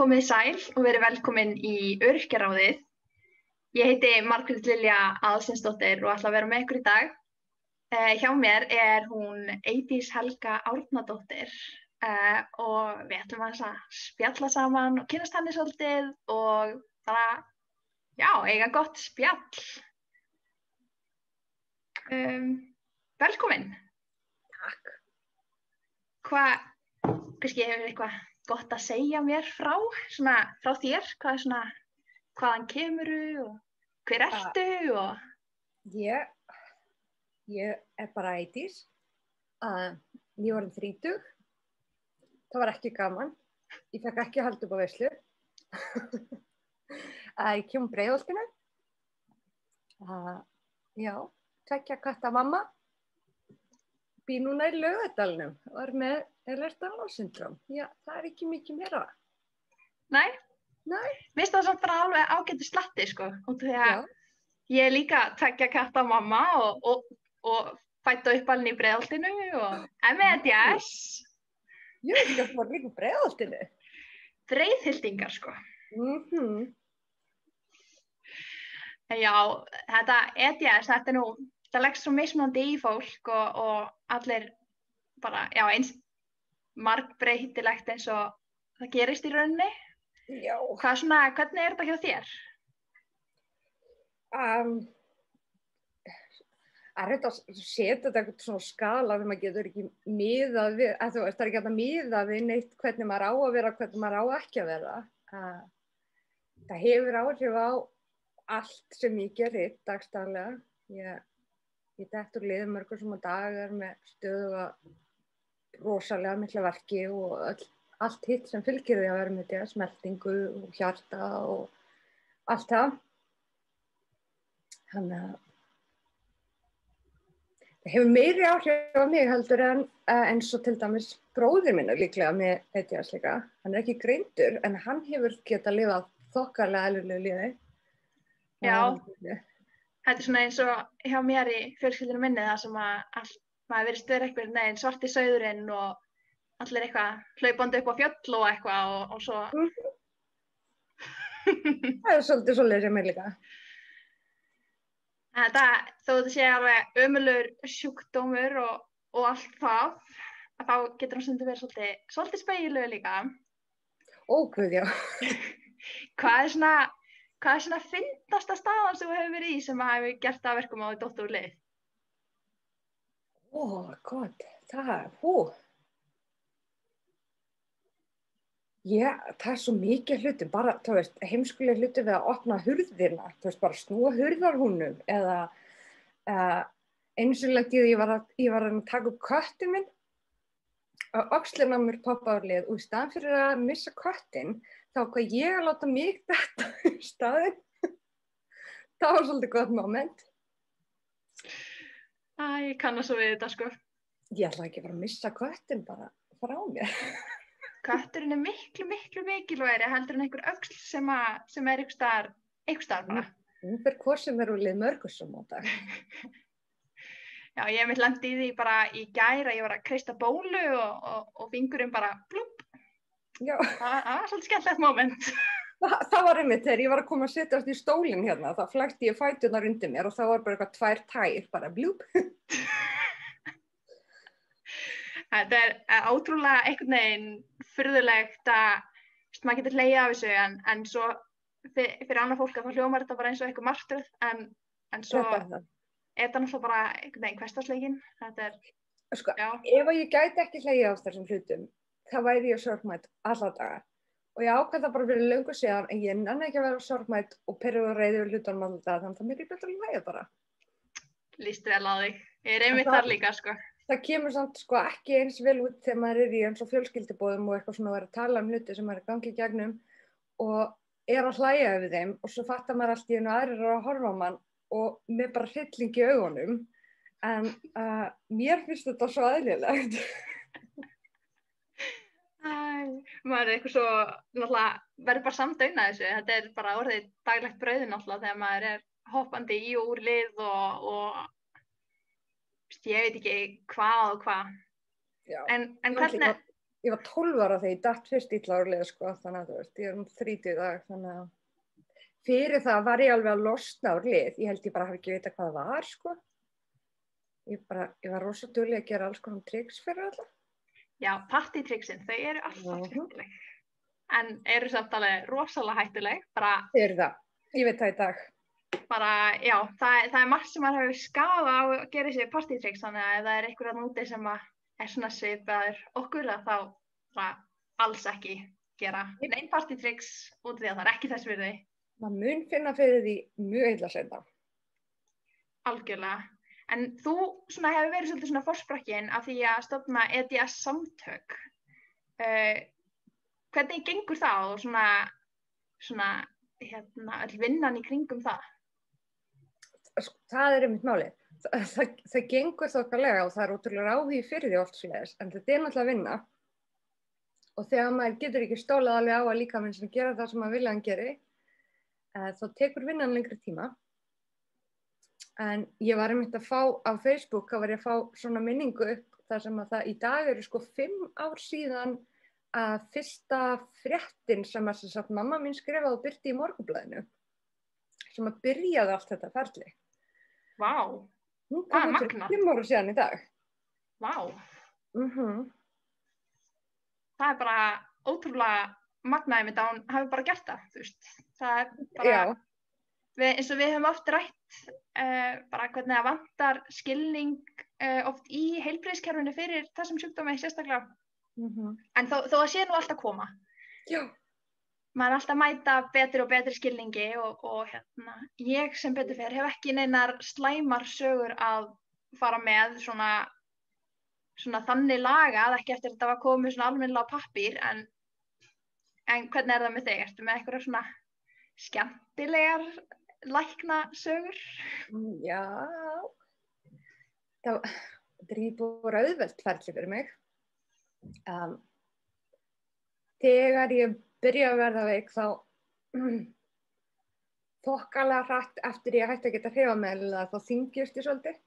Komið sæl og verið velkomin í Öryrkjaráðið. Ég heiti Margrét Lilja Aðalsteinsdóttir og ætla að vera með ykkur í dag. Hjá mér er hún Eydís Helga Árnadóttir og við ætlum að spjalla saman og kynnast henni svolítið og bara, eiga gott spjall. Velkomin. Takk. Kannski hefur eitthvað gott að segja mér frá þér, hvaðan kemurðu og hver ertu og... Ég er bara Eydís. Ég var 30. Það var ekki gaman. Ég fekk ekki að halda upp á veislu. Ég kem úr Breiðholtinu. 2 katta mamma. Bý núna í Laugardalnum. Var með Ehlers-Danlos-syndrom. Já, það er ekki mikið meira. Nei? Nei. Mér finnst það samt bara alveg ágætis slatti, sko. Út af því að ég er líka 2 katta mamma og fædd og uppalin í Breiðholtinu og með DAS. Ég veit ekki að það var líka Breiðholtinu. Breiðhildingar, sko. Já, þetta EDS, þetta leggst svo mismunandi í fólk og allir bara, eins margbreytilegt eins og það gerist í rauninni. Já. Hvernig er þetta hjá þér? Það er að setja þetta eitthvað svona skala þegar maður getur ekki miðað við, það er ekki hægt að miða við neitt hvernig maður á að vera, hvernig maður á ekki að vera. Það hefur áhrif á allt sem ég gerir dagstaglega. Ég dettur liðið mörgur sem dagar með stöðuga rosalega mikla verki og allt hitt sem fylgir því að vera með þetta, smeltingu og hjarta og allt það. Þannig að það hefur meiri áhrif á mig heldur en eins og til dæmis bróðir minn líklega með EDS líka. Hann er ekki greindur en hann hefur getað lifað þokkalega eðlilegu lífi. Já, þetta er svona eins og hjá mér í fjölskyldunum minni þar sem að maður verið stöður einhvern veginn svarti sauðurinn og allir eitthvað hlaupandi upp á fjöll og eitthvað og svo. Það er svolítið svoleiðis hjá mér líka. Þó þetta sé alveg ömurlegur sjúkdómur og allt það, þá getur hann stundum verið svolítið spegilegu líka. Ó, guð, já. Hvað er svona fyndasta staðan sem þú hefur verið í sem að hefur gert að verkum á því dóttur úr leið? Ó, gott, það er svo mikið hluti, bara, heimskulega hluti við að opna hurðina, bara snúa hurðarhúnum eða eins og lendið ég var að taka upp köttinn minn og öxlinn á mér poppaði úr leið og í staðinn fyrir að missa köttinn, þá hvað ég að láta mig detta í staðinn. Það var svolítið gott moment. Ég kannast svo við þetta, sko. Ég ætla ekki að fara að missa köttinn bara frá mér. Kötturinn er miklu mikilvægari heldur en einhver öxl sem er einhvers staðar bara. Hún fer hvort sem er úr leið mörgursum á dag. Já, ég hef lent í því bara í gær að ég var að kreista bólu og fingurinn bara blúpp. Já. Það var svolítið skemmtilegt moment. Það var einmitt þegar ég var að koma að setjast í stólinn hérna, þá flækti ég fæturnar undir mér og það var bara eitthvað 2 tær, bara blúp. Þetta er ótrúlega einhvern veginn furðulegt að maður getur hlegið af þessu en svo fyrir annað fólk að þá hljómar þetta bara eins og eitthvað martröð en svo er þetta náttúrulega bara einhvern veginn hversdagsleikinn. Sko, ef ég gæti ekki hlegið af þessum hlutum, þá væri ég sorgmædd alla daga. Og ég ákvað það bara fyrir löngu síðan en ég nenni ekki að vera sorgmædd og pirruð og reiður við hlutunum alla daga, þannig að það mér betur að hlæja bara. Lýst vel á þig. Ég er einmitt þar líka, sko. Það kemur samt sko ekki eins vel út þegar maður er í eins og fjölskylduboðum og eitthvað svona að vera að tala hluti sem maður er gangið gegnum og er að hlæja yfir þeim og svo fattar maður allt í einu aðrir að horfa á mann og með bara hrylling í augunum en mér finnst þetta svo eðlilegt. Maður er eitthvað svo, náttúrulega, verður bara samdauna þessu. Þetta er bara orðið daglegt brauð náttúrulega þegar maður er hoppandi í og úr lið og ég veit ekki hvað og hvað. Já. En hvernig, ég var 12 ára þegar ég datt fyrst illa á lið, sko, þannig að þú veist, ég 30 í dag, þannig að fyrir það var ég alveg að losna úr lið, ég held ég bara hafi ekki vita hvað það var, sko. Ég var rosa dugleg að gera alls konar tricks fyrir alla. Já, partytricksin, þau eru alltaf skemmtileg. En eru samt alveg rosalega hættuleg, bara... Þau eru það, ég veit það í dag. Bara, já, það er margt sem maður hefur skafa á að gera þessi partytricks, þannig að ef það er einhver að núti sem er svona svipaður okkur, þá bara alls ekki gera neinn partytricks út af því að það er ekki þess virði. Maður mun finna fyrir því mjög illa seinna. Algjörlega. En þú svona hefur verið svolítið svona forsprakkin af því að stofna EDS samtök. Hvernig gengur það og svona öll vinnan í kringum það? Það er einmitt málið. Það gengur þokkalega og það er ótrúlega áhugi fyrir því oft svoleiðis, en þetta er náttúrulega vinna. Og þegar maður getur ekki stólað alveg á að líkaminn sem gera það sem maður vilja hann geri, þá tekur vinnan lengri tíma. En ég var einmitt að fá á Facebook, þá var ég að fá svona minningu upp þar sem að það í dag eru sko 5 ár síðan að fyrsta fréttin sem að mamma mín skrifaði og birti í Morgunblaðinu, sem að byrjaði allt þetta ferli. Vá, hún kom út fyrir 5 ára síðan í dag. Vá. Það er bara ótrúlega magnaði mitt að hún hafi bara gert það, þú veist. Það er bara, eins og við höfum oft rætt bara hvernig það vantar skilning oft í heilbrigðiskerfinu fyrir þessum sjúkdómi sérstaklega. En þó að sé nú alltaf koma. Já. Maður er alltaf að mæta betri og betri skilningi og ég sem betur fer hef ekki neinar slæmar sögur að fara með svona þannig lagað, ekki eftir að þetta var komið svona almennilega á pappír, en hvernig er það með þig? Ertu með eitthvað svona skemmtilegar læknasögur? Já, þetta er ekki búið auðvelt ferli fyrir mig. Þegar ég byrja að verða veik þá þokkalega hratt eftir ég hætti að geta hreyfa mig þá þyngjast ég svolítið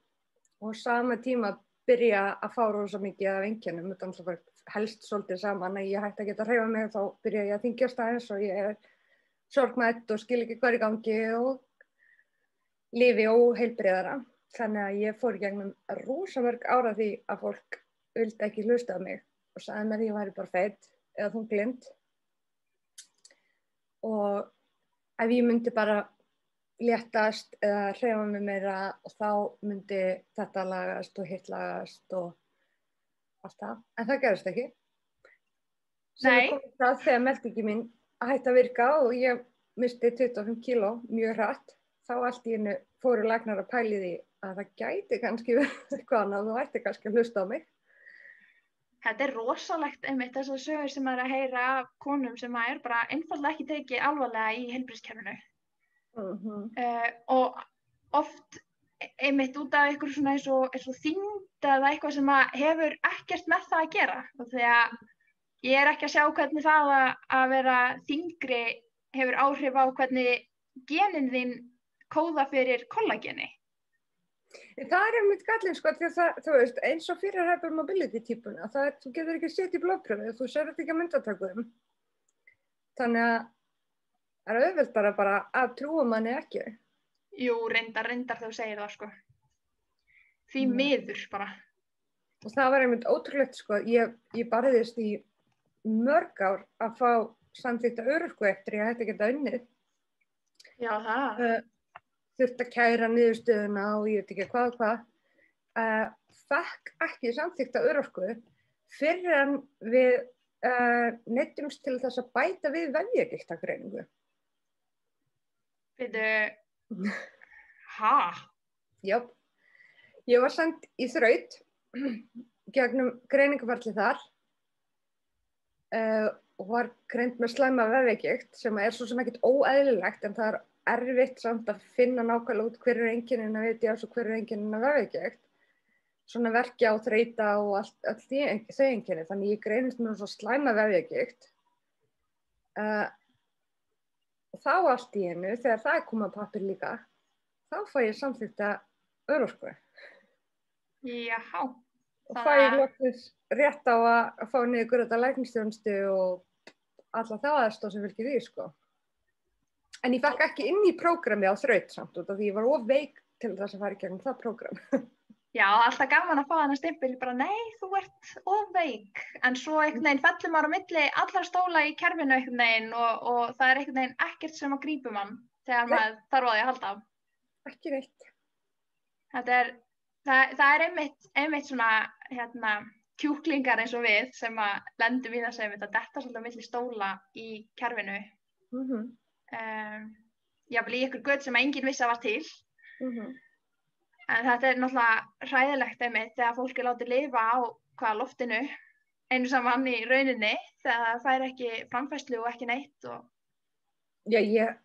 og sama tíma byrja að fá rosa mikið af einkennum, þetta helst svolítið saman að ég hætti að geta hreyfa mig þá byrja ég að þyngjast aðeins og ég er sorgmætt og skil ekki hvað í gangi og lifi óheilbrigðara. Þannig að ég fór í gegnum rosa mörg ára því að fólk vildi ekki hlusta á mig og sagði mér að ég væri bara feit eða þunglynd. Og ef ég myndi bara léttast eða hreyfa mig meira og þá myndi þetta lagast og hitt lagast og allt það. En það gerist ekki. Sem er komið það þegar meldingi mín hætti að virka og ég misti 25 kíló mjög hratt. Þá allt í einu fóru læknar að pæli því að það gæti kannski verið eitthvað annað og þú ætti kannski að hlusta á mig. Þetta er rosalegt einmitt þessar sögur sem maður er að heyra af konum sem maður bara einfaldlega ekki tekið alvarlega í heilbrigðiskerfinu. Og oft einmitt út af eitthvað svona eins og þyngd eða eitthvað sem hefur ekkert með það að gera. Og þegar ég er ekki að sjá hvernig það að vera þyngri hefur áhrif á hvernig genin þín kóða fyrir kollageni. Það er einmitt gallinn sko, því að þú veist, eins og fyrir hypermobility típuna, þú getur ekki sett í blóðpröfu, þú sér þetta ekki að myndatökum. Þannig að það er auðveldara bara að trúa manni ekki. Jú, reyndar þú segir það sko. Því miður bara. Og það var einmitt ótrúlegt sko, ég barðist í mörg ár að fá samþykkta örorku eftir ég hætti að geta unnið. Já, það. Þurfti að kæra niðurstöðuna og ég veit ekki hvað. Fekk ekki samþykkta örorku fyrr en við neyddumst til þess að bæta við vefjagigtargreiningu. Bíddu, ha? Jáp. Ég var send í þraut gegnum greiningaferli þar og var greind með slæma vefjagikt sem er svo sem ekkert óeðlilegt en það er erfitt samt að finna nákvæmlega út hver einkennin að EDS og hver einkennin að vefjagigt. Svona verkja og þreyta og öll þau einkenni. Þannig ég greinist með svo slæma vefjagigt. Og þá allt í einu, þegar það er komið á pappír líka, þá fæ ég samþykkta örorku. Jáhá. Og fæ loksins rétt á að fá niður þetta læknisþjónustu og alla það aðstoð sem fylgir því, sko. En ég fekk ekki inn í prógramið á þraut samt, út af því ég var of veik til þess að fara í gegnum það prógram. Já, alltaf gaman að fá þennan stimpil, bara nei, þú ert of veik, en svo einhvern veginn fellur maður á milli allar stóla í kerfinu einhvern veginn og það er einhvern veginn ekkert sem að grípa mann þegar maður þarf á því að halda. Ekki neitt. Það er einmitt svona kjúklingar eins og við sem að lendum í þess að detta svolítið á milli stóla í kerfinu. Jafnvel í ykkur göt sem enginn vissi að var til. En þetta er náttúrulega hræðilegt einmitt þegar fólk er látið lifa á loftinu einu saman í rauninni þegar það fær ekki framfærslu og ekki neitt. Já, ég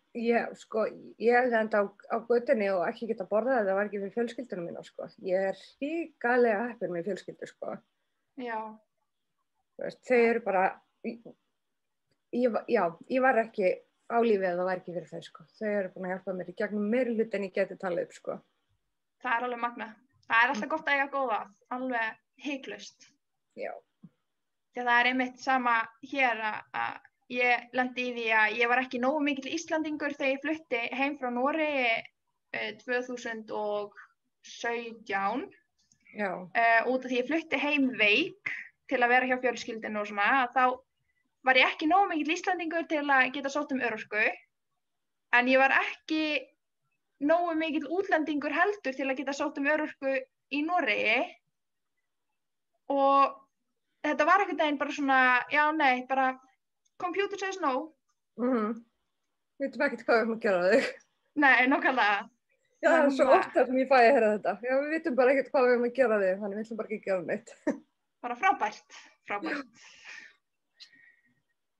enda á götunni og ekki geta borðað það var ekki fyrir fjölskyldunum mína, sko. Ég er hrikalega heppin með fjölskyldu, sko. Já. Þau eru bara, ég var ekki á lífi eða það var ekki fyrir þau, sko. Þau eru búin að hjálpa mér í gegnum meiri hluti en ég geti talið upp, sko. Það er alveg magnað. Það er alltaf gott að eiga góða, alveg hiklaust. Já. Því það er einmitt sama hér að ég lendi í því að ég var ekki nógu mikill Íslandingur þegar ég flutti heim frá Noregi 2017. Já. Út af því ég flutti heim veik til að vera hjá fjölskyldinu og svona, þá var ég ekki nógu mikill Íslandingur til að geta sótt örorku, en ég var ekki nógu mikill útlendingur heldur til að geta sótt örorku í Noregi og þetta var einhvern veginn bara svona, já nei, bara computer says no. Við veitum ekkert hvað við erum að gera þig. Nei, nákvæmlega. Já, það er svo oft sem ég fæ að heyra þetta. Já, við veitum bara ekkert hvað við erum að gera þig, þannig við ætlum bara ekki að gera neitt. Bara frábært.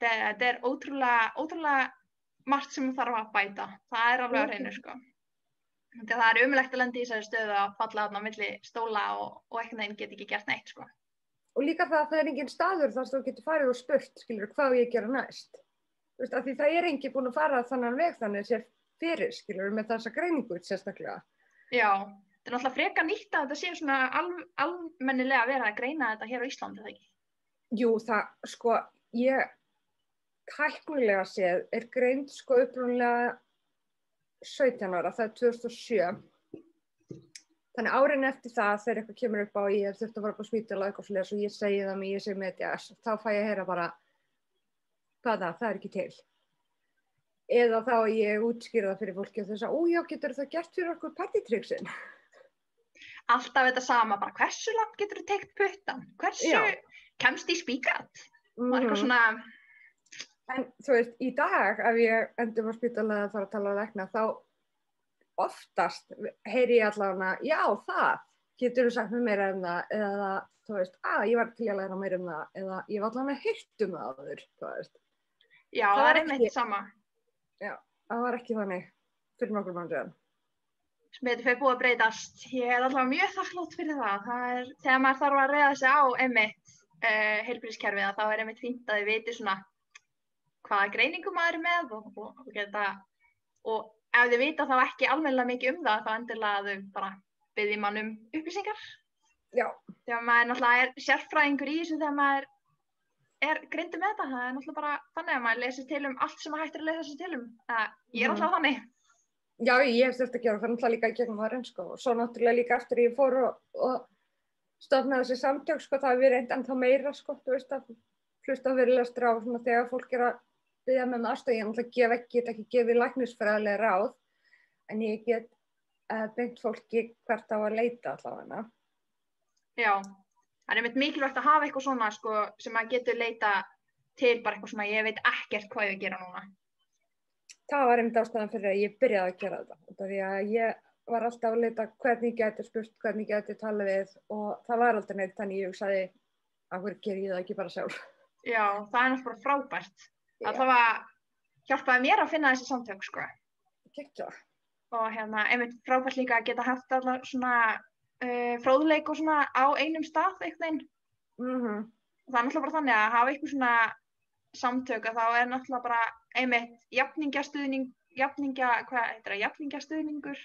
Þetta er ótrúlega margt sem þarf að bæta. Það er alveg á hreinu, sko. Það er ömurlegt að lenda í þessari stöðu að falla þarna á milli stóla og einhvern veginn get ekki gert neitt, sko. Og líka það er engin staður þar sem þú getur farið og spurt, skilur, hvað ég gera næst. Þú veist, af því það er enginn búin að fara þannan veg þannig sér fyrir, skilur, með þessa greiningu sérstaklega. Já, þetta er náttúrulega frekar nýtt að þetta sé svona almennilega að vera að greina þetta hér á Íslandi, það ekki? Jú, sko, ég tæknilega séð er greind, sko, upprunlega 17 ára, það er 2007. Þannig árin eftir það, þegar eitthvað kemur upp á ég þurfti að fara upp á spítala eitthvað svoleiðis og ég segi það mér, ég segi með DS, þá fæ ég að heyra bara, það er ekki til. Eða þá ég útskýra það fyrir fólki og þess að, já, getur það gert fyrir okkur partytricksin? Alltaf þetta sama, bara hversu langt getur þú teikt puttan? Hversu kemst í spíkat? Eitthvað svona. En þú veist, í dag, ef ég endur á spítala eða þarf að tala á lækna, þá oftast heyri ég allavega, já, það getur þú sagt mér meira það, eða þú veist, ég var til að læra meira það, eða ég var allavega heyrt það áður, þú veist. Já, það er einmitt sama. Já, það var ekki þannig fyrir nokkur mánuðum síðan. Sem betur fyrir búið að breytast. Ég er allavega mjög þakklát fyrir það. Það er, þegar maður þarf að reiða sig á einmitt heilbrigðiskerfið, þá er einmitt fínt að þið viti svona hvaða greiningu maður er með og ef þið vita þá ekki almennilega mikið það, þá endilega að þau bara biðji mann upplýsingar. Já. Þegar maður náttúrulega er sérfræðingur í þessu þegar maður er greindur með þetta, það er náttúrulega bara þannig að maður lesir til allt sem maður hættir að lesa sér til Ég er alltaf þannig. Já, ég hef þurft að gera það náttúrulega líka í gegnum árin, sko. Og svo náttúrulega líka eftir ég fór og stofnaði þessi samtök, sko, það hefur reynt ennþá meira, sko, þú veist, að hlusta á fyrirlestra og svona þegar fólk er að biðja með aðstoð, ég náttúrulega get ekki gefið læknisfræðilega ráð, en ég get beint fólki hvert á að leita allavega. Já, það er einmitt mikilvægt að hafa eitthvað svona, sko, sem maður getur leita til bara eitthvað svona, ég veit ekkert hvað ég að gera núna. Það var einmitt ástæðan fyrir að ég byrjaði að gera þetta, því að ég var alltaf að leita hvernig ég geti spurt, hvernig ég geti talað við og það var aldrei neitt, þannig ég hugsaði, af hverju ger ég það ekki bara sjálf. Já, það er náttúrulega bara frábært. Það hjálpaði mér að finna þessi samtök, sko. Gekk það. Og einmitt frábært líka að geta haft allar svona fróðleik og svona á einum stað einhvern veginn. Það er náttúrulega bara þannig að hafa eitthvað svona samtök að þá er náttúrulega bara einmitt jafningjastuðningur,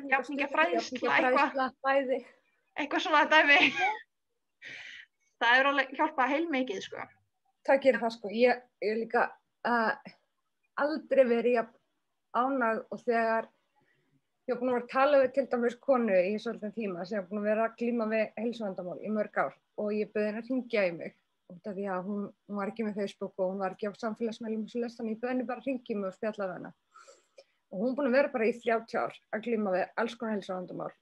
jafningjafræðsla, eitthvað svona dæmi. það hefur alveg hjálpað heilmikið, sko. Það gerir það, sko. Ég líka aldrei verið jafn ánægð og þegar ég var búin að vera að tala við til dæmis konu í svolítinn tíma sem var búin að vera að glíma við heilsuvandamál í mörg ár og ég bauð henni að hringja í mig út af því að hún var ekki með Facebook og hún var ekki á samfélagsmiðlum og svo lest, þannig ég bauð henni bara að hringja í mig og spjalla við hana. Og hún búin að vera bara í 30 ár að glíma við alls konar heilsuvandamál.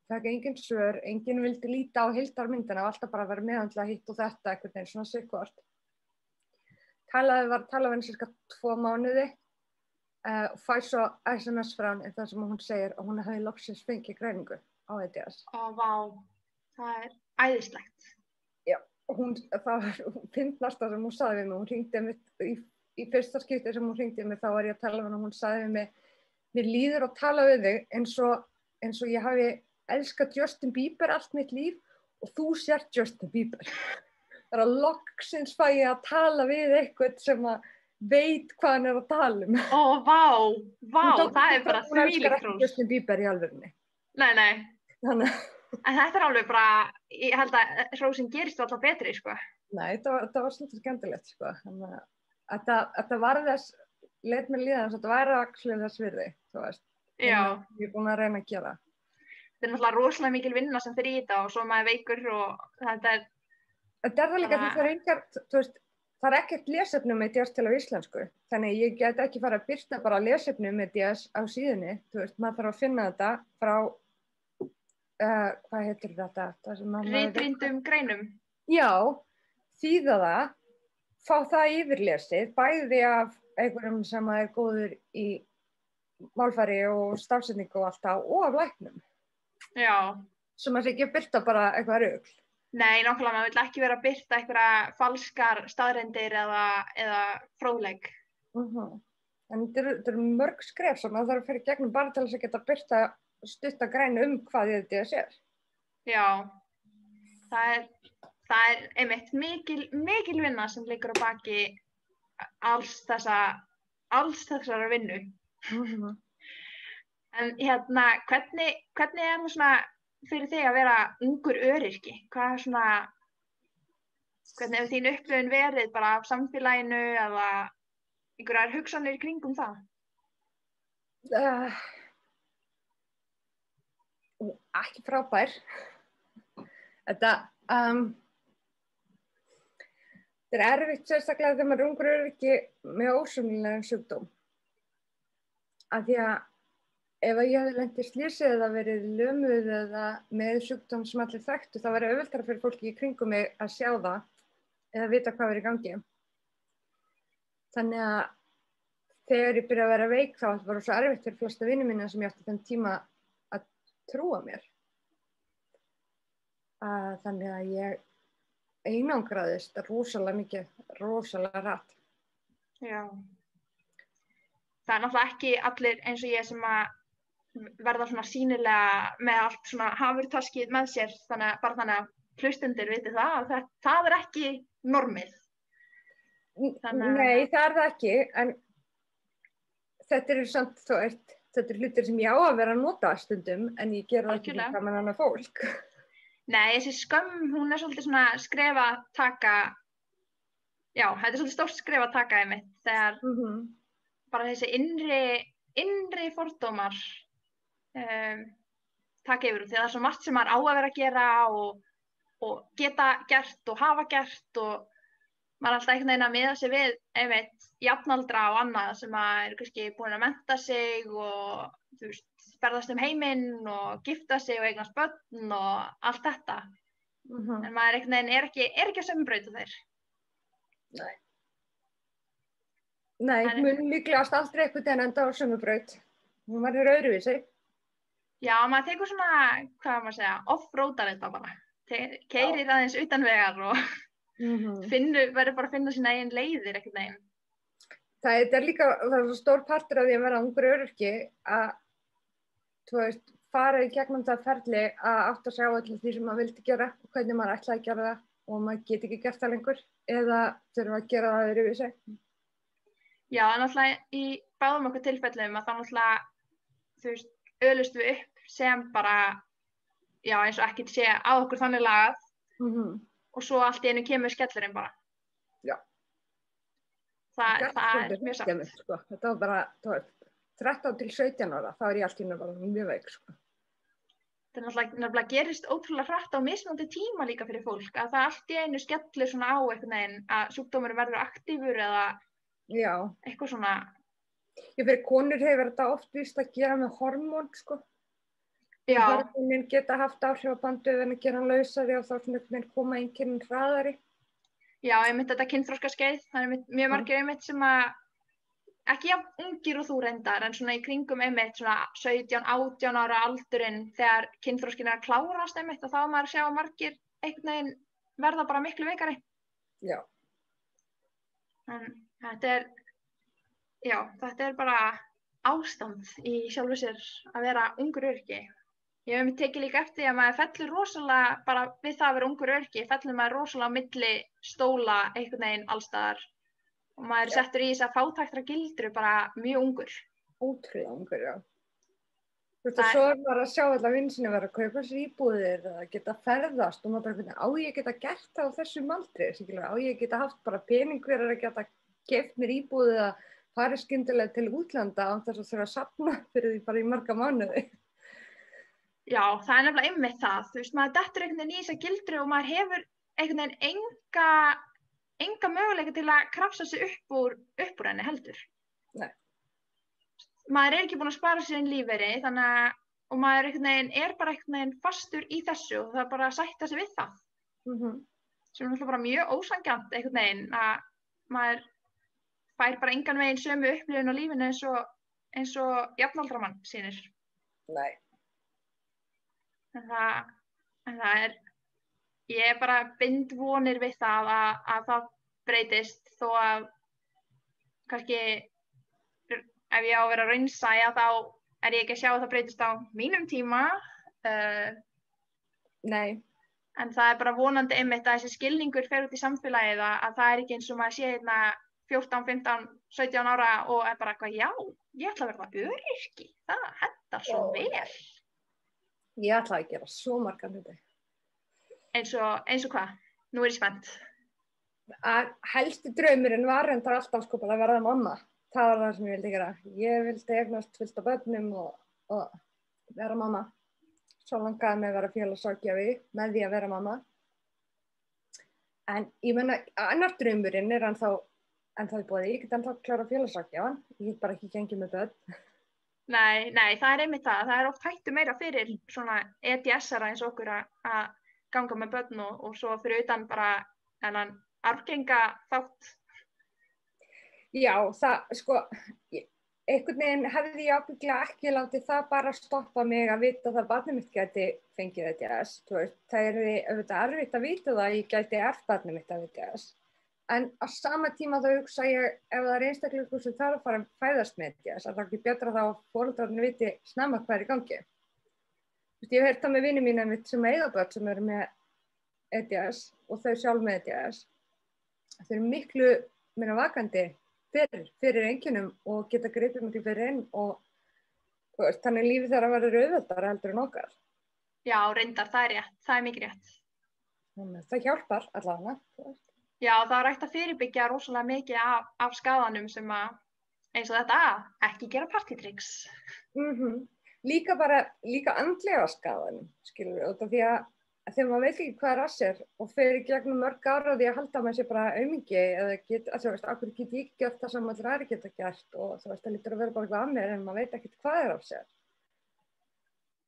Það er engin svör, enginn vildi líta á heildarmyndina og alltaf bara vera meðhandla hitt og þetta, einhvern veginn svona sikkvort. Talaði við henni cirka 2 mánuði og fæ svo SMS frá henni þar sem hún segir að hún hefði loksins fengið greiningu á EDS. Vá, það er æðislegt. Já, og það fyndnast það sem hún sagði við mig, hún hringdi mig í fyrsta skipti sem hún hringdi mig, þá var ég að tala við henni og hún sagði við mig, mér líður að tala við þig eins og ég hafi elskað Justin Bieber allt mitt líf og þú sért Justin Bieber. Það er að loksins fæ ég að tala við eitthvað sem að veit hvað hann er að tala um. Vá, það er bara Hún elskar þvílíkt ekki hrós. Justin Bieber í alvörunni. Nei. Þannig. En þetta er alveg bara, ég held að hrósin gerist alltaf betri, sko. Nei, það var svolítið skemmtilegt, sko. Þannig að þetta var þess, leit mér líða þess að þetta væri actually þess virði, þú veist. Já. Ég er búin að reyna að gera. Þetta er náttúrulega rosalega mikil vinna sem fyrir í þetta og svo maður veikur og þetta er... Þetta er það líka því það er engar, þú veist, það er ekkert lesefni um EDS til á íslensku. Þannig ég get ekki fara að birta bara lesefni um EDS á síðunni. Þú veist, maður þarf að finna þetta frá, hvað heitir þetta? Ritrýndum greinum. Já, þýða það, fá það yfirlesið, bæði af einhverjum sem er góður í málfæri og stafsetningu og allt það og af læknum. Já. Sem að ekki birta bara eitthvað rugl. Nei, nákvæmlega, maður vill ekki vera að birta einhverja falskar staðreyndir eða fróðleik. En þetta eru mörg skref sem maður þarf að fyrir gegnum bara til þess að geta birta stutta grein hvað EDS er. Já, það er einmitt mikil vinna sem liggur á baki alls þessara vinnu. En hvernig er nú svona fyrir þig að vera ungur öryrki? Hvað er svona, hvernig hefur þín upplifun verið bara af samfélaginu eða einhverjar hugsanir kringum það? Ekki frábær. Þetta er erfitt sérstaklega þegar maður er ungur öryrki með ósumlilegan sjúkdóm. Af því að ef ég hefði lent í slysi eða verið lömuð eða með sjúkdóm sem allir þekktu, þá væri auðveldara fyrir fólki í kringum mig að sjá það eða vita hvað er í gangi. Þannig að þegar ég byrjaði að vera veik þá var það svo erfitt fyrir flesta vini mína sem ég átti þann tíma að trúa mér. Þannig að ég einangraðist rosalega mikið, rosalega hratt. Já. Það er náttúrulega ekki allir eins og ég sem að verða svona sýnilega með allt svona hafurtaskið með sér, þannig að hlustendur viti það að það er ekki normið. Nei, það er það ekki, en þetta eru samt, þetta eru hlutir sem ég á að vera að nota stundum, en ég gera það ekki líka með annað fólk. Nei, þessi skömm, hún er svolítið svona skref að taka, já, þetta er svolítið stórt skref að taka einmitt, þegar bara þessi innri fordómar taka yfir, því það er svo margt sem maður á að vera að gera og geta gert og hafa gert og maður er alltaf einhvern veginn að miða sig við einmitt jafnaldra og annað sem er kannski búin að mennta sig og þú veist, ferðast heiminn og gifta sig og eignast börn og allt þetta. En maður einhvern veginn er ekki að sömu braut á þeir. Nei, mun líklegast aldrei einhvern veginn enda á sömu braut. Hún verður öðruvísi. Já, maður tekur svona, hvað maður segja, off-roadar þetta bara. Keyrir aðeins utan vegar og verður bara að finna sína eigin leiðir einhvern veginn. Það er líka, það er svo stór partur af því að vera ungur öryrki að, þú veist, fara í gegnum það ferli að átta sig á allir því sem maður vildi gera og hvernig maður ætlaði að gera það og maður get ekki gert það lengur eða þurfa að gera það öðruvísi. Já, náttúrulega í báðum okkur tilfellum að þá náttúrulega, þú veist, öðlust við upp sem bara, já, eins og ekkert sé á okkur þannig lagað. og svo allt í einu kemur skellurinn bara. Já. Það er mjög satt. Sko. Þetta var bara, þú veist, 13 til 17 ára, þá ég allt í einu bara mjög veik, sko. Það nefnilega gerist ótrúlega hratt á mismunandi tíma líka fyrir fólk, að það allt í einu skellur svona á einhvern veginn að sjúkdómurinn verður aktífur eða eitthvað svona. Fyrir konur hefur þetta oft víst að gera með hormón, sko. Já. Hormónin geta haft áhrif á bandvefinn að gera hann lausari og þá svona koma einkennin hraðari. Já, einmitt þetta kynþroskaskeið, það er mjög margir einmitt sem að ekki jafn ungir og þú reyndar, en svona í kringum einmitt svona 17-18 ára aldurinn þegar kynþroskin er að klárast einmitt og þá maður sjá að margir einhvern veginn verða bara miklu veikari. Já. En þetta er bara ástand í sjálfu sér að vera ungur öryrki. Ég hef tekið líka eftir að maður fellur rosalega bara við það að vera ungur öryrki, fellur maður rosalega á milli stóla einhvern veginn allstaðar. Og maður settur í þess að fátæktra gildru bara mjög ungur. Ótrúlega ungur, já. Þú veist, og svo er maður að sjá alla vinsinu vera að kaupa sér íbúðir eða geta ferðast og maður bara, á ég geta gert það á þessum aldri, á ég geta haft bara pening fyrir að geta keypt mér íbúð eða farið skyndilega til útlanda án þess að þurfa að safna fyrir því bara í marga mánuði. Já, það er nefnilega einmitt það. Þú veist, maður dettur einhvern veginn í þessa gildru og maður hefur einhvern veginn enga möguleika til að krafsa sig upp úr henni heldur. Nei. Maður er ekki búinn að spara sér inn lífeyri, og maður er bara einhvern veginn fastur í þessu og það er bara að sætta sig við það. Sem er náttúrulega bara mjög ósanngjarnt einhvern veginn að maður fær bara engan veginn sömu upplifun á lífinu eins og jafnaldramann sínir. Nei. En það er, ég bara bind vonir við það að það breytist þó að kannski ef ég á að vera raunsæja þá er ég ekki að sjá að það breytist á mínum tíma. Nei. En það er bara vonandi einmitt að þessi skilningur fer út í samfélagið að það er ekki eins og maður sé 14, 15, 17 ára og er bara eitthvað, já, ég ætla að verða öryrki, það hentar svo vel. Ég ætla að gera svo marga hluti. Eins og hvað? Nú er ég spennt. Helsti draumurinn var reyndar alltaf sko bara að verða mamma. Það var það sem ég vildi gera. Ég vildi eignast fullt af börnum og vera mamma. Svo langaði mig að vera félagsráðgjafi með því að vera mamma. En ég meina, annar draumurinn er ennþá í boði. Ég get ennþá klára félagsráðgjafan. Ég get bara ekki gengið með börn. Nei, það er einmitt það. Það er oft hættu meira fyrir svona EDS-ara eins og okkur að ganga með börn og svo fyrir utan bara þennan arfgenga þátt. Já, það sko, einhvern veginn hefði ég ábyggilega ekki látið það bara stoppa mig að vita að barnið mitt gæti fengið EDS. Þú veist, það er auðvitað erfitt að vita það að ég gæti barnið mitt af EDS. En á sama tíma þá hugsa ég ef það er einstaklingur sem þarf að fara að fæðast með EDS, að það er ekki betra þá að foreldrarnir viti snemma hvað er í gangi. Þú veist, ég hef heyrt það með vinum mínum sem eiga börn sem eru með EDS og þau sjálf með EDS. Þau eru miklu meira vakandi fyrir einkennum og geta gripið miklu fyrir inn og veist, þannig lífið þeirra verður auðveldara heldur en okkar. Já, reyndar, það er rétt, það er mikið rétt. Þannig, það hjálpar allavega. Já, það er hægt að fyrirbyggja rosalega mikið af skaðanum sem að, eins og þetta, ekki gera partytricks. Líka andlega skaðanum, skilur við, út af því að þegar maður veit ekki hvað er að sér og fer í gegnum mörg ára því að halda með sér bara aumingi eða þú veist, akkur get ég ekki gert það sem allir aðrir geta gert og þú veist, það lítur að vera bara eitthvað að mér en maður veit ekkert hvað er af sér.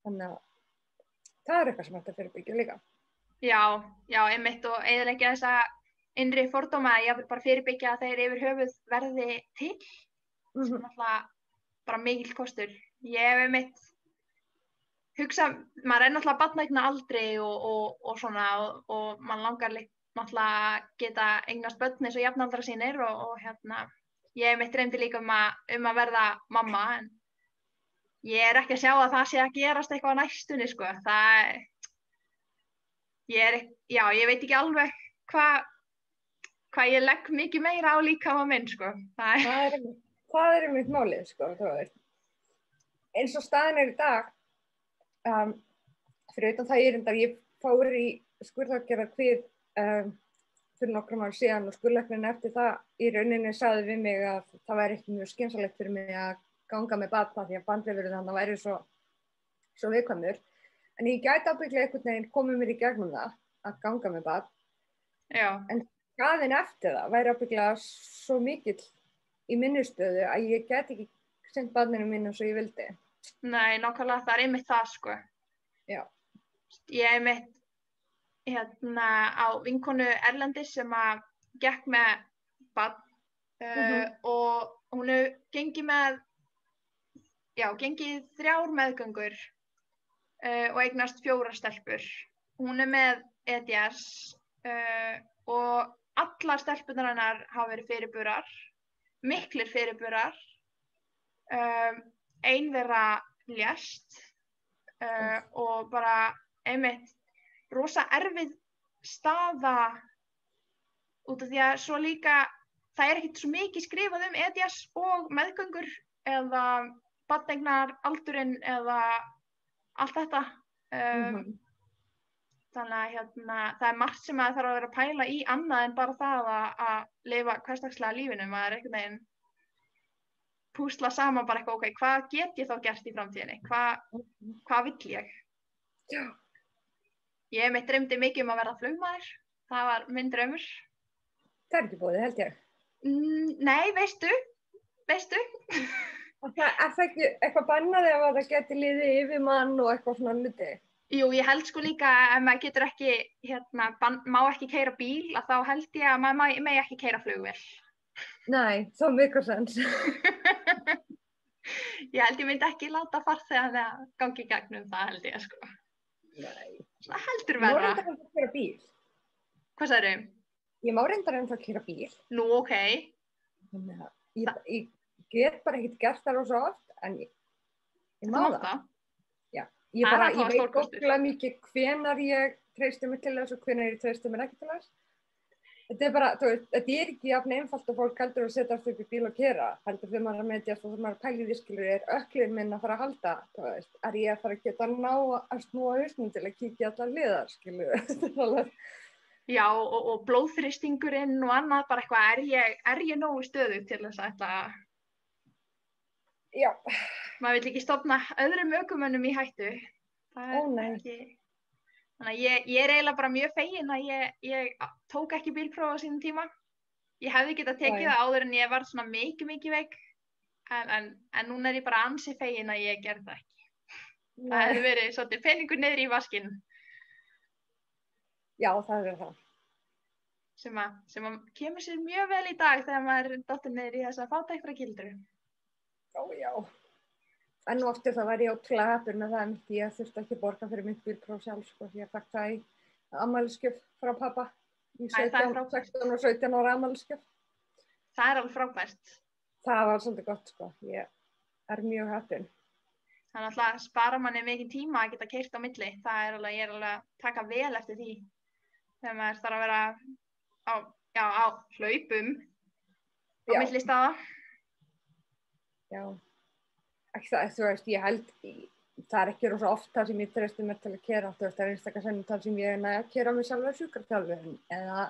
Þannig að það er eitthvað sem hægt að fyrirbyggja líka. Já, einmitt og eyðileggja þessa innri fordóma að ég vil bara fyrirbyggja að þeir yfir höfuð verði til, sem náttúrulega bara mikill kostur. Ég hef einmitt hugsa, maður er náttúrulega barneigna aldri og svona og mann langar náttúrulega að geta eignast börn eins og jafnaldra sínir og ég hef einmitt dreymdi líka um að verða mamma en ég er ekki að sjá að það sé að gerast eitthvað á næstunni sko. Ég veit ekki alveg hvað ég legg mikið meira á líkama minn sko. Það er mitt málið sko, þú veist. Eins og staðan er í dag, fyrir utan það ég fór í skurðaðgerðarkvið fyrir nokkrum árum síðan og skurðlæknirinn eftir það í rauninni sagði við mig að það væri ekki mjög skynsamlegt fyrir mig að ganga með barn því að bandvefurinn þannig væri svo viðkvæmur. En ég gæti ábyggilega einhvern veginn komið mér í gegnum það að ganga með barn. Já. En skaðinn eftir það væri ábyggilega svo mikill í minni stöðu að ég gæti ekki sinnt barninu mínu eins og ég vildi. Nei, nákvæmlega það einmitt það sko. Já. Ég einmitt á vinkonu erlendis sem að gekk með barn og hún hefur gengið 3 meðgöngur og eignast 4 stelpur. Hún með EDS og allar stelpunar hennar hafa verið fyrirburar, miklir fyrirburar. Ein þeirra lést og bara einmitt rosa erfið staða út af því að svo líka það ekkert svo mikið skrifað EDS og meðgöngur eða barneignar aldurinn eða allt þetta. Þannig að það margt sem að þarf að vera að pæla í annað en bara það að lifa hversdagslega lífinu. Maður einhvern veginn púsla saman bara eitthvað, ok, hvað get ég þá gert í framtíðinni? Hvað vill ég? Já. Ég mitt dreymdi mikið að verða flugmaður. Það var minn draumur. Það ekki búið, held ég. Nei, veistu. Það ekki eitthvað bannað ef það geti liðið yfir mann og eitthvað svona hluti? Jú, ég held sko líka ef maður getur ekki, má ekki keyra bíl, að þá held ég að maður megi ekki keyra flugvél. Nei, þá mikið sens. Ég held ég myndi ekki láta farþega að gangi gegnum það held ég sko. Nei. Það heldur verra. Ég má reyndar ennþá keyra bíl. Hvað sagðirðu? Ég má reyndar ennþá keyra bíl. Nú, ok. Ég get bara ekkert gert það rosa oft, en ég má það. Já, ég veit ótrúlega mikið hvenær ég treysti mig til þess og hvenær ég treysti mig ekki til þess. Þetta bara, þetta ekki jafn einfalt og fólk heldur að setjast upp í bíl og keyra. Heldur þegar maður meðjast og þegar maður pælir í skilur ökklinn minn að fara að halda, ég að fara að geta ná að snúa hausnum til að kíkja allar hliðar, skilur. Já, og blóðþrýstingurinn og annað, bara eitthvað, er ég nógu stöðug til þess að þetta... Já. Maður vill ekki stofna öðrum ökumönnum í hættu. Nei. Þannig að ég er eiginlega bara mjög fegin að ég tók ekki bílpróf á sínum tíma. Ég hefði getað tekið það áður en ég var svona mikið veik. En núna er ég bara ansi fegin að ég gerði það ekki. Það hefði verið svolítið peningur niður í vaskinn. Já, það er það. Sem að kemur sér mjög vel í dag þegar maður er dottir niður í þessa fátæktra gildru. Já. En nú aftur það væri ég ótrúlega heppin með það að ég þurfti ekki borga fyrir mitt bílpróf sjálf, sko. Ég fekk það í afmælisgjöf frá pabba í 16 og 17 ára afmælisgjöf. Það er alveg frábært. Það var svolítið gott, sko. Ég er mjög heppin. Þannig að spara manni mikið tíma að geta keyrt á milli. Ég er alveg að taka vel eftir því. Þegar maður þarf að vera á hlaupum á milli staða. Já. Ekki það, þú veist, ég held, það er ekki rosa oft það sem ég treysti mér til að keyra, þú veist, það er einstaklega sennum þar sem ég að keyra mig sjálfur sjúkraþjálfun eða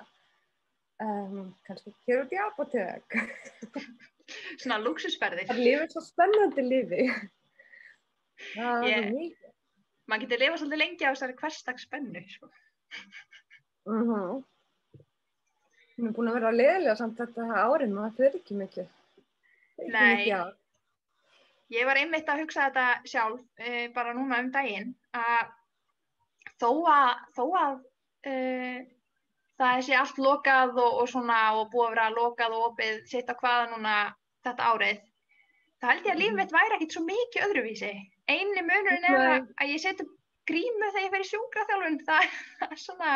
kannski keyra út í apótek. Svona lúxusferðir. Það lifir svo spennandi lífi. Það er mikið. Man getur lifað svolítið lengi á þessari hversdags spennu, sko. Hún er búin að vera leiðilega samt þetta árið, maður fyrir ekki mikið. Nei. Ég var einmitt að hugsa þetta sjálf, bara núna daginn, að þó að það sé allt lokað og svona og búið að vera lokað og opið sitt á hvaða núna þetta árið, þá held ég að líf mitt væri ekkert svo mikið öðruvísi. Eini munurinn er að ég seti grímu þegar ég fer í sjúkraþjálfun, það er svona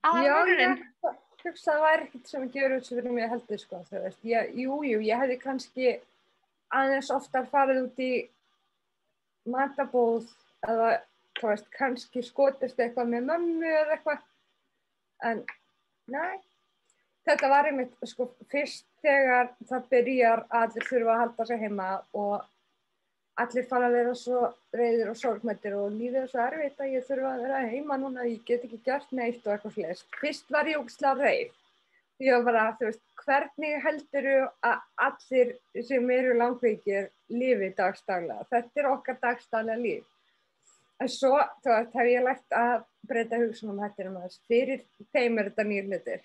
aðalmunurinn. Já, ég hugsa að það væri ekkert sem að gera út sem fyrir mig heldur, sko, þú veist. Ég hefði kannski aðeins oftar farið út í matabóð eða, þú veist, kannski skotist eitthvað með mömmu eða eitthvað. En, nei. Þetta var einmitt, sko, fyrst þegar það byrjar að allir þurfa að halda sig heima og allir fara að vera svo reiðir og sorgmættir og lífið svo erfitt að ég þurfa að vera heima núna, ég get ekki gert neitt og eitthvað svoleiðis. Fyrst var ég ógeðslega reið. Ég var bara, þú veist, hvernig heldurðu að allir sem eru langveikir lifi dagstaglega? Þetta okkar dagstaglega líf. En svo, þú veist, hef ég lært að breyta hugsunum hættinum aðeins. Fyrir þeim þetta nýr hlutir.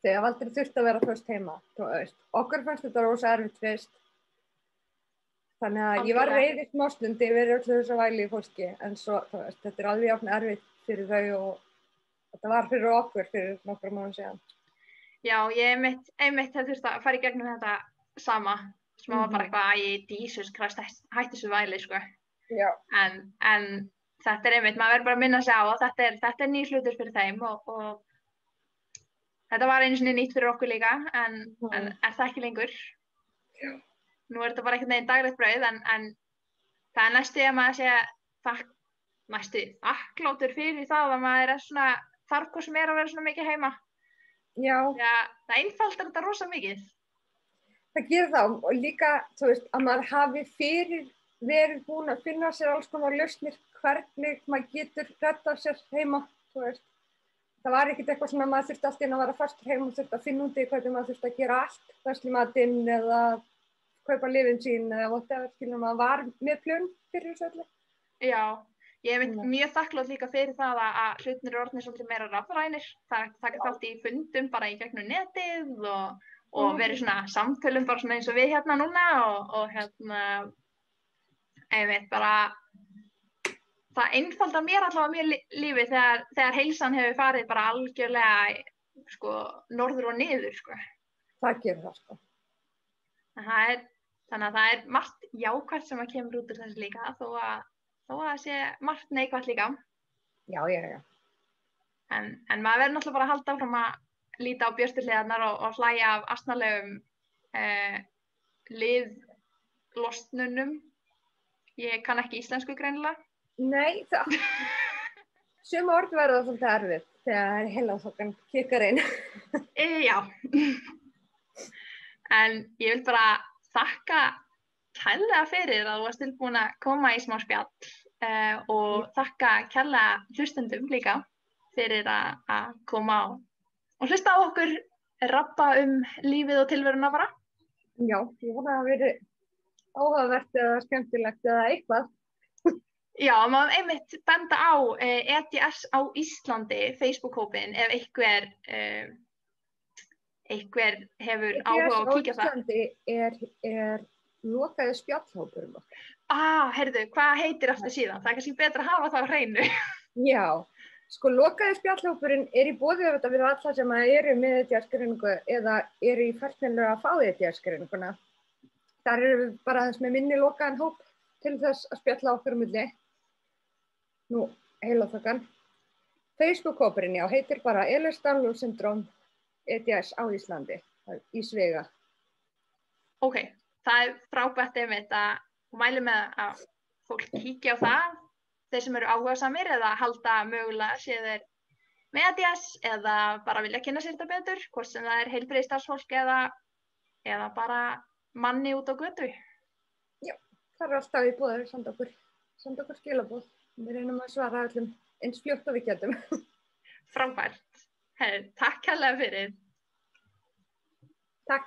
Þau hafa aldrei þurft að vera fyrst heima, þú veist. Okkur fannst þetta rosa erfitt fyrst. Þannig að ég var reið í smástund yfir öllu þessu væli í fólki, en svo, þú veist, þetta jafn erfitt fyrir þau og þetta var fyrir okkur fyrir nokkrum mánuðum síðan. Já, ég einmitt hef þurft að fara í gegnum þetta sama, sem var bara eitthvað, Jesus Christ, hætti þessu væli, sko. Já. En þetta einmitt, maður verður bara að minna sig á að þetta er nýr hlutur fyrir þeim og þetta var einu sinni nýtt fyrir okkur líka, en er það ekki lengur. Já. Nú er þetta bara einhvern veginn daglegt brauð, en það er næstu að maður sé þakklátur fyrir það að maður er svona, þarf hvað sem er að vera svona mikið heima. Já. Það einfaldar þetta rosa mikið. Það gerir það og líka, þú veist, að maður hafi verið búin að finna sér alls konar lausnir, hvernig maður getur reddað sér heima, þú veist. Það var ekkert eitthvað svona að maður þurfti alltaf að vera fastur heima og þurfti að finna út í hvernig maður þurfti að gera allt, versla í matinn eða kaupa lyfin sín eða whatever, skilur maður var með plön fyrir þessu öllu. Já, ég er mjög þakklát líka fyrir það að hlutinir eru orðnir svolítið meira rafrænir. Það taka þátt í fundum bara í gegnum netið og verið svona samtölum bara svona eins og við hérna núna og einmitt bara það einfaldar mér allavega mjög lífið þegar heilsan hefur farið bara algjörlega sko norður og niður sko. Það gerir það sko. Þannig að það er margt jákvætt sem að kemur út úr þessu líka, þó að það sé margt neikvætt líka. Já. En maður verður náttúrulega bara að halda áfram að líta á björtu hliðarnar og hlæja af asnalegum liðlostnunum. Ég kann ekki íslensku greinilega. Nei, suma orð verða svolítið erfitt þegar heilaþokan kikkar inn. Já. En ég vil bara þakka kærlega fyrir að þú varst tilbúin að koma í smá spjall og þakka kærlega hlustendum líka fyrir að koma og hlusta á okkur rabba lífið og tilveruna bara. Já, ég vona að það hafi verið áhugavert eða skemmtilegt eða eitthvað. Já, maður einmitt benda á EDS á Íslandi, Facebook-hópinn, ef einhver hefur áhuga á að kíkja það. EDS á Íslandi er lokaði spjallhópurum okkar. Heyrðu, hvað heitir aftur síðan? Það er kannski betra að hafa það á hreinu. Já, sko lokaði spjallhópurinn er í boði þetta fyrir alla sem eru með EDS-greiningu eða eru í ferðinlega að fá EDS-greininguna. Þar eru við bara aðeins með minni lokaðan hóp til þess að spjalla okkur milli. Nú, heilaþokan. Facebook-hópurinn, já, heitir bara Ehlers-Danlos syndrom EDS á Íslandi, í Svega. Ok, það er frábært einmitt að mæli með að fólk kíkja á það, þeir sem eru áhugasamir eða halda mögulega séu þeir með EDS eða bara vilja kynna sér þetta betur, hvort sem það er heilbrigðisstarfsfólk eða bara manni út á götu. Já, það er alltaf í boði, senda okkur skilaboð. Við reynum að svara öllum eins fljótt og við getum. Frábært. Takk kærlega fyrir. Takk.